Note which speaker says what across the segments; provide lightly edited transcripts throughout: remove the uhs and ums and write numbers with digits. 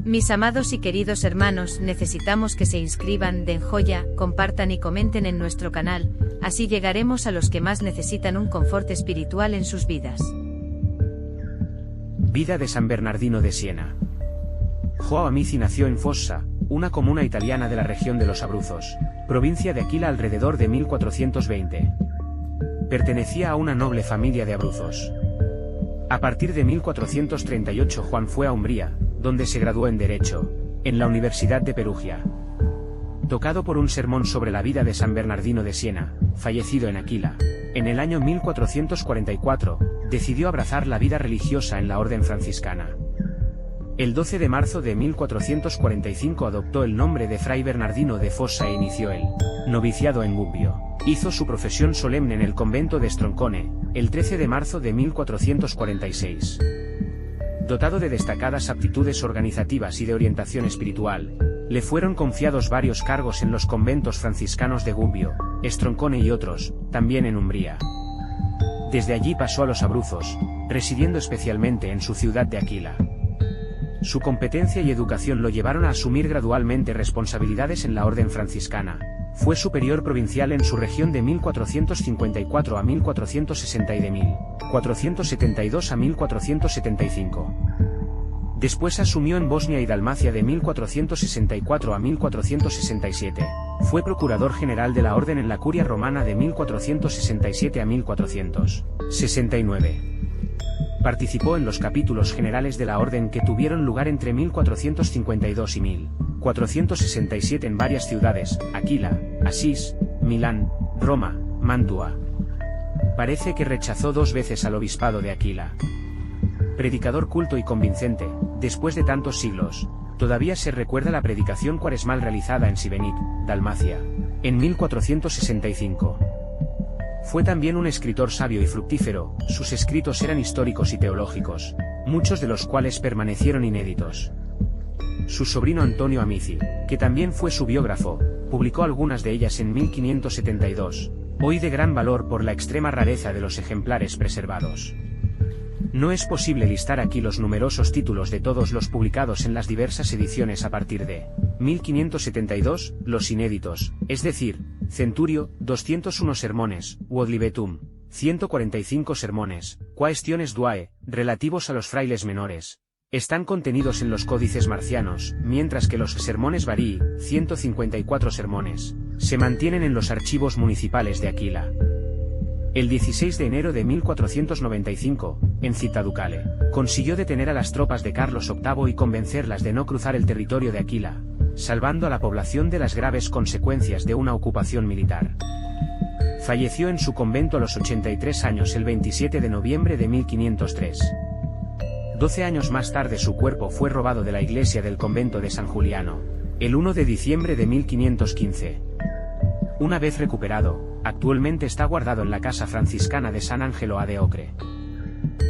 Speaker 1: Mis amados y queridos hermanos, necesitamos que se inscriban, den joya, compartan y comenten en nuestro canal, así llegaremos a los que más necesitan un confort espiritual en sus vidas.
Speaker 2: Vida de San Bernardino de Siena. Joao Amici nació en Fossa, una comuna italiana de la región de los Abruzos, provincia de Aquila alrededor de 1420. Pertenecía a una noble familia de Abruzos. A partir de 1438 Juan fue a Umbría, donde se graduó en Derecho, en la Universidad de Perugia. Tocado por un sermón sobre la vida de San Bernardino de Siena, fallecido en Aquila, en el año 1444, decidió abrazar la vida religiosa en la orden franciscana. El 12 de marzo de 1445 adoptó el nombre de Fray Bernardino de Fossa e inició el noviciado en Gubbio. Hizo su profesión solemne en el convento de Stroncone, el 13 de marzo de 1446. Dotado de destacadas aptitudes organizativas y de orientación espiritual, le fueron confiados varios cargos en los conventos franciscanos de Gubbio, Stroncone y otros, también en Umbría. Desde allí pasó a los Abruzos, residiendo especialmente en su ciudad de Aquila. Su competencia y educación lo llevaron a asumir gradualmente responsabilidades en la orden franciscana. Fue superior provincial en su región de 1454 a 1460 y de 1472 a 1475. Después asumió en Bosnia y Dalmacia de 1464 a 1467. Fue procurador general de la orden en la Curia romana de 1467 a 1469. Participó en los capítulos generales de la orden que tuvieron lugar entre 1452 y 1467 en varias ciudades: Aquila, Asís, Milán, Roma, Mantua. Parece que rechazó 2 veces al obispado de Aquila. Predicador culto y convincente, después de tantos siglos, todavía se recuerda la predicación cuaresmal realizada en Sibenit, Dalmacia, en 1465. Fue también un escritor sabio y fructífero, sus escritos eran históricos y teológicos, muchos de los cuales permanecieron inéditos. Su sobrino Antonio Amici, que también fue su biógrafo, publicó algunas de ellas en 1572, hoy de gran valor por la extrema rareza de los ejemplares preservados. No es posible listar aquí los numerosos títulos de todos los publicados en las diversas ediciones a partir de 1572, los inéditos, es decir, Centurio, 201 sermones, Quod Libetum, 145 sermones, Quaestiones Duae, relativos a los frailes menores, están contenidos en los códices marcianos, mientras que los sermones varii, 154 sermones, se mantienen en los archivos municipales de Aquila. El 16 de enero de 1495, en Cittadukale, consiguió detener a las tropas de Carlos VIII y convencerlas de no cruzar el territorio de Aquila, salvando a la población de las graves consecuencias de una ocupación militar. Falleció en su convento a los 83 años el 27 de noviembre de 1503. 12 años más tarde su cuerpo fue robado de la iglesia del convento de San Juliano, el 1 de diciembre de 1515. Una vez recuperado, actualmente está guardado en la casa franciscana de San Angelo ad Ocre.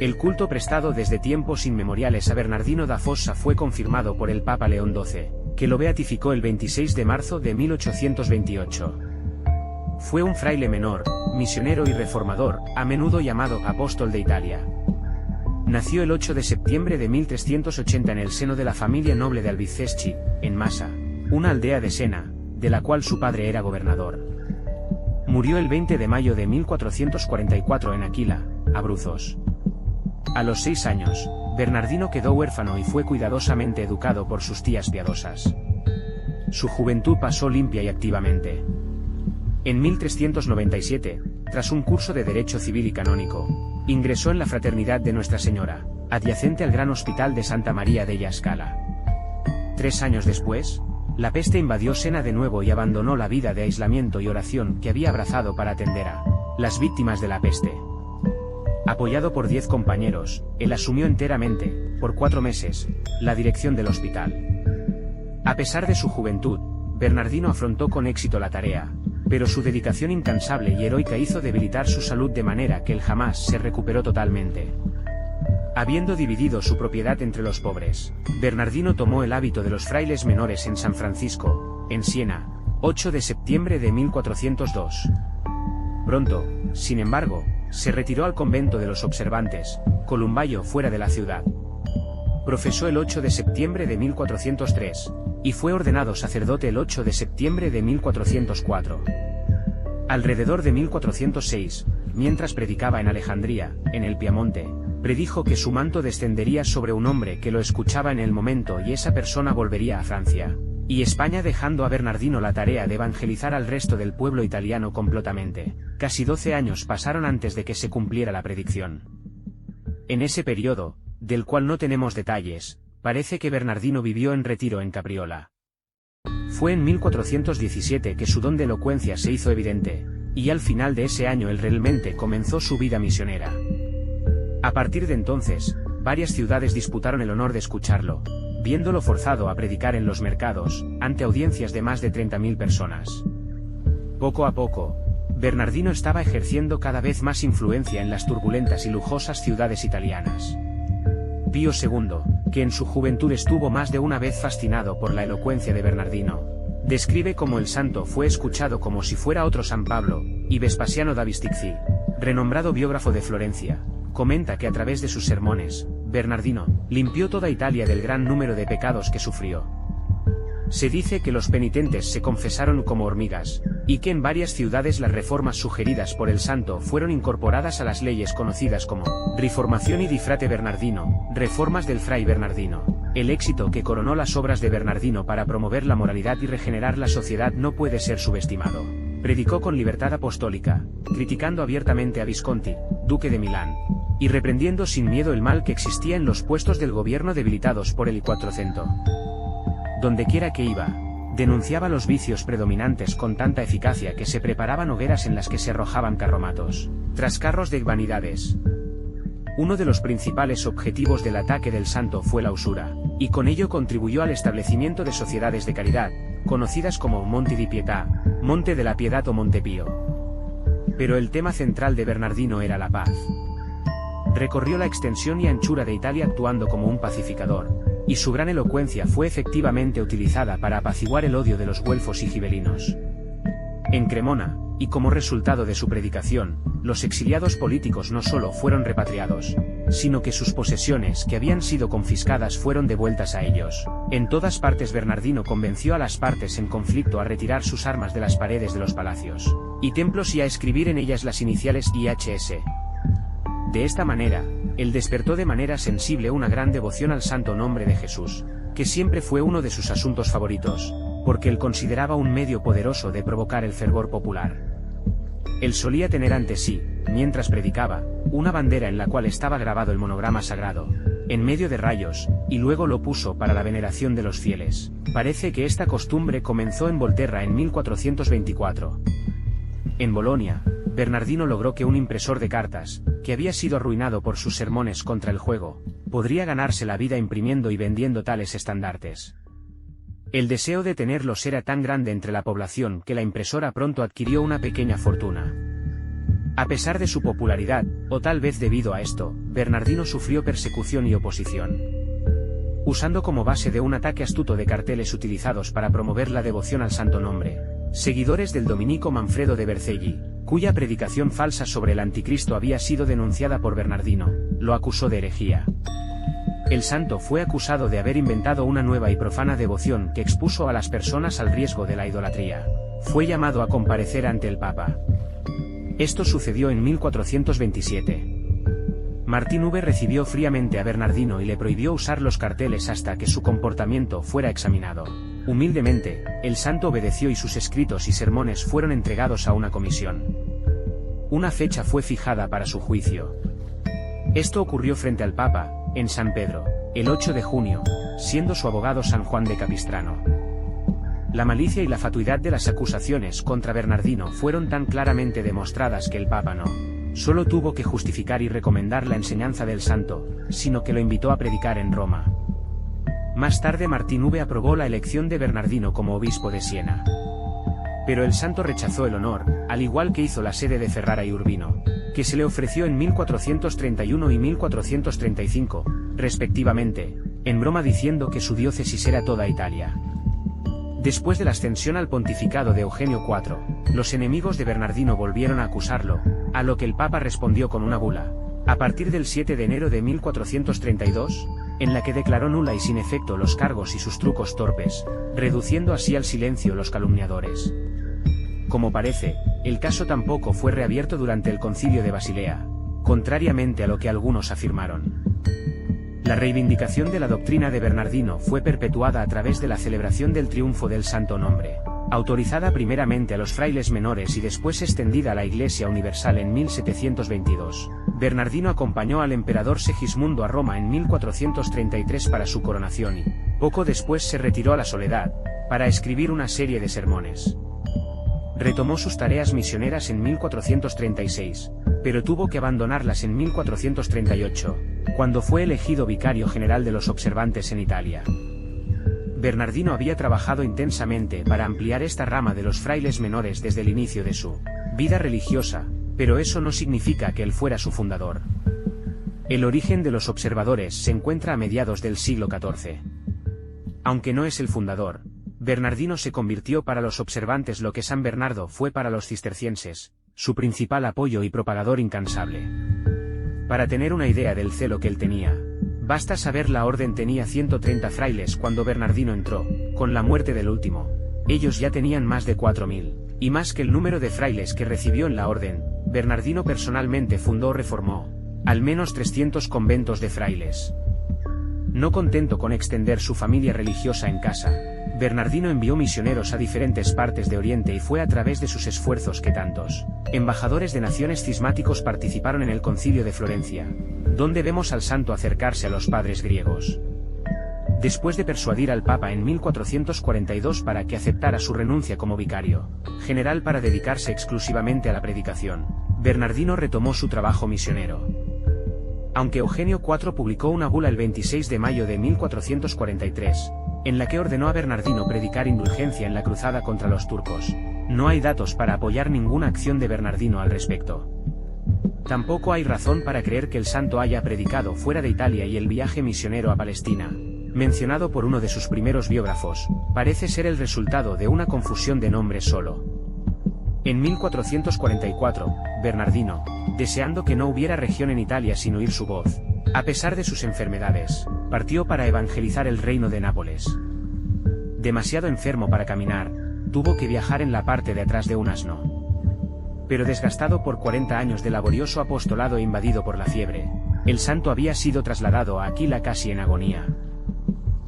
Speaker 2: El culto prestado desde tiempos inmemoriales a Bernardino da Fossa fue confirmado por el Papa León XII, que lo beatificó el 26 de marzo de 1828. Fue un fraile menor, misionero y reformador, a menudo llamado apóstol de Italia. Nació el 8 de septiembre de 1380 en el seno de la familia noble de Albizeschi, en Massa, una aldea de Sena, de la cual su padre era gobernador. Murió el 20 de mayo de 1444 en Aquila, Abruzos. A los 6 años, Bernardino quedó huérfano y fue cuidadosamente educado por sus tías piadosas. Su juventud pasó limpia y activamente. En 1397, tras un curso de Derecho Civil y Canónico, ingresó en la Fraternidad de Nuestra Señora, adyacente al Gran Hospital de Santa María della Scala. 3 años después, la peste invadió Sena de nuevo y abandonó la vida de aislamiento y oración que había abrazado para atender a las víctimas de la peste. Apoyado por 10 compañeros, él asumió enteramente, por 4 meses, la dirección del hospital. A pesar de su juventud, Bernardino afrontó con éxito la tarea, pero su dedicación incansable y heroica hizo debilitar su salud de manera que él jamás se recuperó totalmente. Habiendo dividido su propiedad entre los pobres, Bernardino tomó el hábito de los frailes menores en San Francisco, en Siena, 8 de septiembre de 1402. Pronto, sin embargo, se retiró al convento de los Observantes, Columbayo fuera de la ciudad. Profesó el 8 de septiembre de 1403, y fue ordenado sacerdote el 8 de septiembre de 1404. Alrededor de 1406, mientras predicaba en Alejandría, en el Piamonte, predijo que su manto descendería sobre un hombre que lo escuchaba en el momento y esa persona volvería a Francia y España, dejando a Bernardino la tarea de evangelizar al resto del pueblo italiano completamente. Casi 12 años pasaron antes de que se cumpliera la predicción. En ese periodo, del cual no tenemos detalles, parece que Bernardino vivió en retiro en Capriola. Fue en 1417 que su don de elocuencia se hizo evidente, y al final de ese año él realmente comenzó su vida misionera. A partir de entonces, varias ciudades disputaron el honor de escucharlo, viéndolo forzado a predicar en los mercados, ante audiencias de más de 30.000 personas. Poco a poco, Bernardino estaba ejerciendo cada vez más influencia en las turbulentas y lujosas ciudades italianas. Pío II, que en su juventud estuvo más de una vez fascinado por la elocuencia de Bernardino, describe cómo el santo fue escuchado como si fuera otro San Pablo, y Vespasiano da Bisticci, renombrado biógrafo de Florencia, comenta que a través de sus sermones, Bernardino limpió toda Italia del gran número de pecados que sufrió. Se dice que los penitentes se confesaron como hormigas, y que en varias ciudades las reformas sugeridas por el santo fueron incorporadas a las leyes conocidas como Riformación y di Frate Bernardino, reformas del Fray Bernardino. El éxito que coronó las obras de Bernardino para promover la moralidad y regenerar la sociedad no puede ser subestimado. Predicó con libertad apostólica, criticando abiertamente a Visconti, duque de Milán, y reprendiendo sin miedo el mal que existía en los puestos del gobierno debilitados por el Quattrocento. Dondequiera que iba, denunciaba los vicios predominantes con tanta eficacia que se preparaban hogueras en las que se arrojaban carromatos, tras carros de vanidades. Uno de los principales objetivos del ataque del santo fue la usura, y con ello contribuyó al establecimiento de sociedades de caridad, conocidas como Monte di Pietà, Monte de la Piedad o Montepío. Pero el tema central de Bernardino era la paz. Recorrió la extensión y anchura de Italia actuando como un pacificador, y su gran elocuencia fue efectivamente utilizada para apaciguar el odio de los güelfos y gibelinos. En Cremona, y como resultado de su predicación, los exiliados políticos no solo fueron repatriados, sino que sus posesiones que habían sido confiscadas fueron devueltas a ellos. En todas partes Bernardino convenció a las partes en conflicto a retirar sus armas de las paredes de los palacios y templos y a escribir en ellas las iniciales IHS. De esta manera, él despertó de manera sensible una gran devoción al santo nombre de Jesús, que siempre fue uno de sus asuntos favoritos, porque él consideraba un medio poderoso de provocar el fervor popular. Él solía tener ante sí, mientras predicaba, una bandera en la cual estaba grabado el monograma sagrado, en medio de rayos, y luego lo puso para la veneración de los fieles. Parece que esta costumbre comenzó en Volterra en 1424. En Bolonia, Bernardino logró que un impresor de cartas, que había sido arruinado por sus sermones contra el juego, podría ganarse la vida imprimiendo y vendiendo tales estandartes. El deseo de tenerlos era tan grande entre la población que la impresora pronto adquirió una pequeña fortuna. A pesar de su popularidad, o tal vez debido a esto, Bernardino sufrió persecución y oposición. Usando como base de un ataque astuto de carteles utilizados para promover la devoción al santo nombre, seguidores del dominico Manfredo de Vercelli, cuya predicación falsa sobre el anticristo había sido denunciada por Bernardino, lo acusó de herejía. El santo fue acusado de haber inventado una nueva y profana devoción que expuso a las personas al riesgo de la idolatría. Fue llamado a comparecer ante el Papa. Esto sucedió en 1427. Martín V recibió fríamente a Bernardino y le prohibió usar los carteles hasta que su comportamiento fuera examinado. Humildemente, el santo obedeció y sus escritos y sermones fueron entregados a una comisión. Una fecha fue fijada para su juicio. Esto ocurrió frente al Papa, en San Pedro, el 8 de junio, siendo su abogado San Juan de Capistrano. La malicia y la fatuidad de las acusaciones contra Bernardino fueron tan claramente demostradas que el Papa no solo tuvo que justificar y recomendar la enseñanza del santo, sino que lo invitó a predicar en Roma. Más tarde Martín V aprobó la elección de Bernardino como obispo de Siena. Pero el santo rechazó el honor, al igual que hizo la sede de Ferrara y Urbino, que se le ofreció en 1431 y 1435, respectivamente, en broma diciendo que su diócesis era toda Italia. Después de la ascensión al pontificado de Eugenio IV, los enemigos de Bernardino volvieron a acusarlo, a lo que el Papa respondió con una bula, a partir del 7 de enero de 1432, en la que declaró nula y sin efecto los cargos y sus trucos torpes, reduciendo así al silencio los calumniadores. Como parece, el caso tampoco fue reabierto durante el Concilio de Basilea, contrariamente a lo que algunos afirmaron. La reivindicación de la doctrina de Bernardino fue perpetuada a través de la celebración del triunfo del Santo Nombre, autorizada primeramente a los frailes menores y después extendida a la Iglesia Universal en 1722. Bernardino acompañó al emperador Segismundo a Roma en 1433 para su coronación y, poco después se retiró a la soledad, para escribir una serie de sermones. Retomó sus tareas misioneras en 1436, pero tuvo que abandonarlas en 1438, cuando fue elegido vicario general de los observantes en Italia. Bernardino había trabajado intensamente para ampliar esta rama de los frailes menores desde el inicio de su vida religiosa, pero eso no significa que él fuera su fundador. El origen de los observadores se encuentra a mediados del siglo XIV. Aunque no es el fundador, Bernardino se convirtió para los observantes lo que San Bernardo fue para los cistercienses, su principal apoyo y propagador incansable. Para tener una idea del celo que él tenía, basta saber la orden tenía 130 frailes cuando Bernardino entró. Con la muerte del último, ellos ya tenían más de 4000, y más que el número de frailes que recibió en la orden. Bernardino personalmente fundó o reformó al menos 300 conventos de frailes. No contento con extender su familia religiosa en casa, Bernardino envió misioneros a diferentes partes de Oriente y fue a través de sus esfuerzos que tantos embajadores de naciones cismáticos participaron en el Concilio de Florencia, donde vemos al santo acercarse a los padres griegos. Después de persuadir al Papa en 1442 para que aceptara su renuncia como vicario general para dedicarse exclusivamente a la predicación, Bernardino retomó su trabajo misionero. Aunque Eugenio IV publicó una bula el 26 de mayo de 1443, en la que ordenó a Bernardino predicar indulgencia en la cruzada contra los turcos, no hay datos para apoyar ninguna acción de Bernardino al respecto. Tampoco hay razón para creer que el santo haya predicado fuera de Italia y el viaje misionero a Palestina, mencionado por uno de sus primeros biógrafos, parece ser el resultado de una confusión de nombres solo. En 1444, Bernardino, deseando que no hubiera región en Italia sin oír su voz, a pesar de sus enfermedades, partió para evangelizar el reino de Nápoles. Demasiado enfermo para caminar, tuvo que viajar en la parte de atrás de un asno. Pero desgastado por 40 años de laborioso apostolado e invadido por la fiebre, el santo había sido trasladado a Aquila casi en agonía.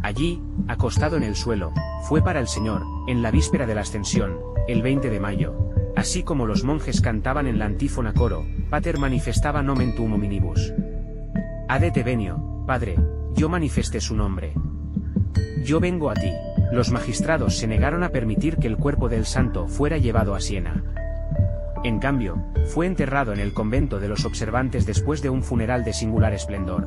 Speaker 2: Allí, acostado en el suelo, fue para el Señor, en la víspera de la Ascensión, el 20 de mayo, así como los monjes cantaban en la antífona coro, Pater manifestaba nomen tuum hominibus. Adete venio, Padre, yo manifesté su nombre. Yo vengo a ti. Los magistrados se negaron a permitir que el cuerpo del santo fuera llevado a Siena. En cambio, fue enterrado en el convento de los observantes después de un funeral de singular esplendor.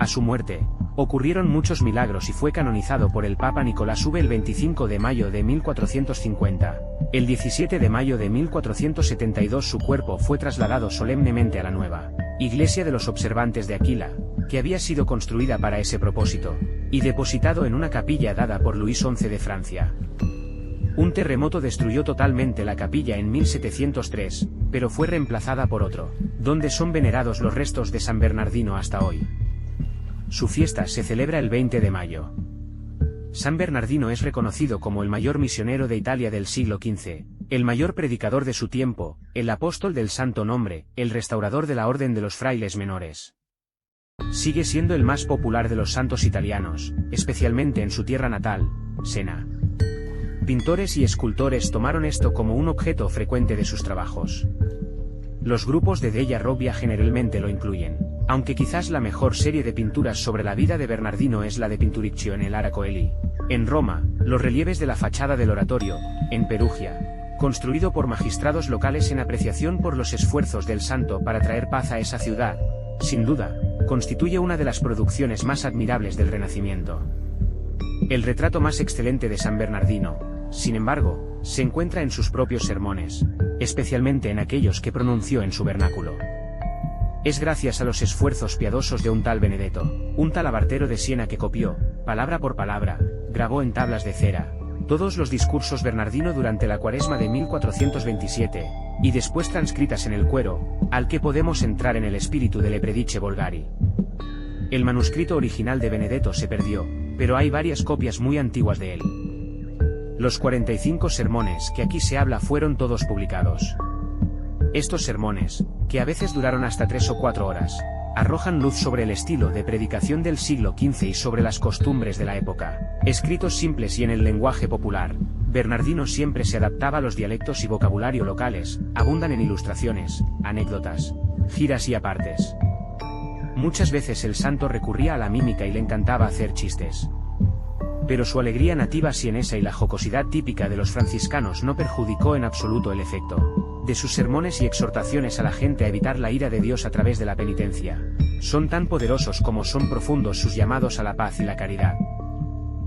Speaker 2: A su muerte, ocurrieron muchos milagros y fue canonizado por el Papa Nicolás V el 25 de mayo de 1450. El 17 de mayo de 1472 su cuerpo fue trasladado solemnemente a la nueva iglesia de los observantes de Aquila, que había sido construida para ese propósito, y depositado en una capilla dada por Luis XI de Francia. Un terremoto destruyó totalmente la capilla en 1703, pero fue reemplazada por otro, donde son venerados los restos de San Bernardino hasta hoy. Su fiesta se celebra el 20 de mayo. San Bernardino es reconocido como el mayor misionero de Italia del siglo XV, el mayor predicador de su tiempo, el apóstol del Santo Nombre, el restaurador de la Orden de los Frailes Menores. Sigue siendo el más popular de los santos italianos, especialmente en su tierra natal, Siena. Pintores y escultores tomaron esto como un objeto frecuente de sus trabajos. Los grupos de Della Robbia generalmente lo incluyen, aunque quizás la mejor serie de pinturas sobre la vida de Bernardino es la de Pinturicchio en el Ara Coeli. En Roma, los relieves de la fachada del oratorio, en Perugia, construido por magistrados locales en apreciación por los esfuerzos del santo para traer paz a esa ciudad, sin duda, constituye una de las producciones más admirables del Renacimiento. El retrato más excelente de San Bernardino, sin embargo, se encuentra en sus propios sermones, especialmente en aquellos que pronunció en su vernáculo. Es gracias a los esfuerzos piadosos de un tal Benedetto, un talabartero de Siena que copió, palabra por palabra, grabó en tablas de cera, Todos los discursos Bernardino durante la Cuaresma de 1427, y después transcritas en el Quero, al que podemos entrar en el espíritu de Le Predice Volgari. El manuscrito original de Benedetto se perdió, pero hay varias copias muy antiguas de él. Los 45 sermones que aquí se habla fueron todos publicados. Estos sermones, que a veces duraron hasta 3 o 4 horas, arrojan luz sobre el estilo de predicación del siglo XV y sobre las costumbres de la época. Escritos simples y en el lenguaje popular, Bernardino siempre se adaptaba a los dialectos y vocabulario locales, abundan en ilustraciones, anécdotas, giras y apartes. Muchas veces el santo recurría a la mímica y le encantaba hacer chistes. Pero su alegría nativa sienesa y la jocosidad típica de los franciscanos no perjudicó en absoluto el efecto de sus sermones y exhortaciones a la gente a evitar la ira de Dios a través de la penitencia. Son tan poderosos como son profundos sus llamados a la paz y la caridad.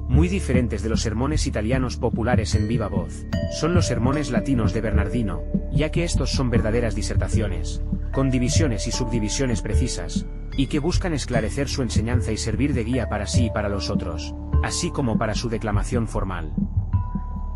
Speaker 2: Muy diferentes de los sermones italianos populares en viva voz, son los sermones latinos de Bernardino, ya que estos son verdaderas disertaciones, con divisiones y subdivisiones precisas, y que buscan esclarecer su enseñanza y servir de guía para sí y para los otros, así como para su declamación formal.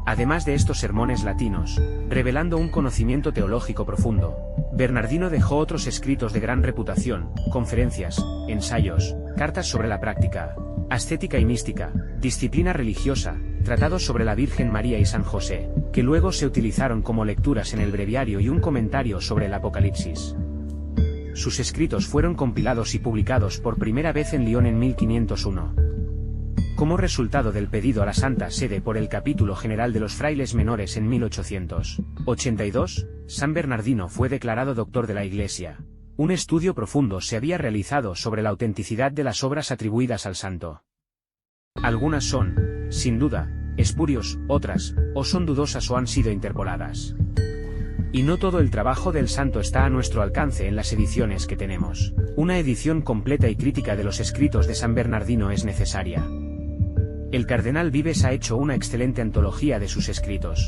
Speaker 2: Además de estos sermones latinos, revelando un conocimiento teológico profundo, Bernardino dejó otros escritos de gran reputación, conferencias, ensayos, cartas sobre la práctica, ascética y mística, disciplina religiosa, tratados sobre la Virgen María y San José, que luego se utilizaron como lecturas en el breviario y un comentario sobre el Apocalipsis. Sus escritos fueron compilados y publicados por primera vez en Lyon en 1501. Como resultado del pedido a la Santa Sede por el Capítulo General de los Frailes Menores en 1882, San Bernardino fue declarado doctor de la Iglesia. Un estudio profundo se había realizado sobre la autenticidad de las obras atribuidas al santo. Algunas son, sin duda, espurios, otras, o son dudosas o han sido interpoladas. Y no todo el trabajo del santo está a nuestro alcance en las ediciones que tenemos. Una edición completa y crítica de los escritos de San Bernardino es necesaria. El cardenal Vives ha hecho una excelente antología de sus escritos.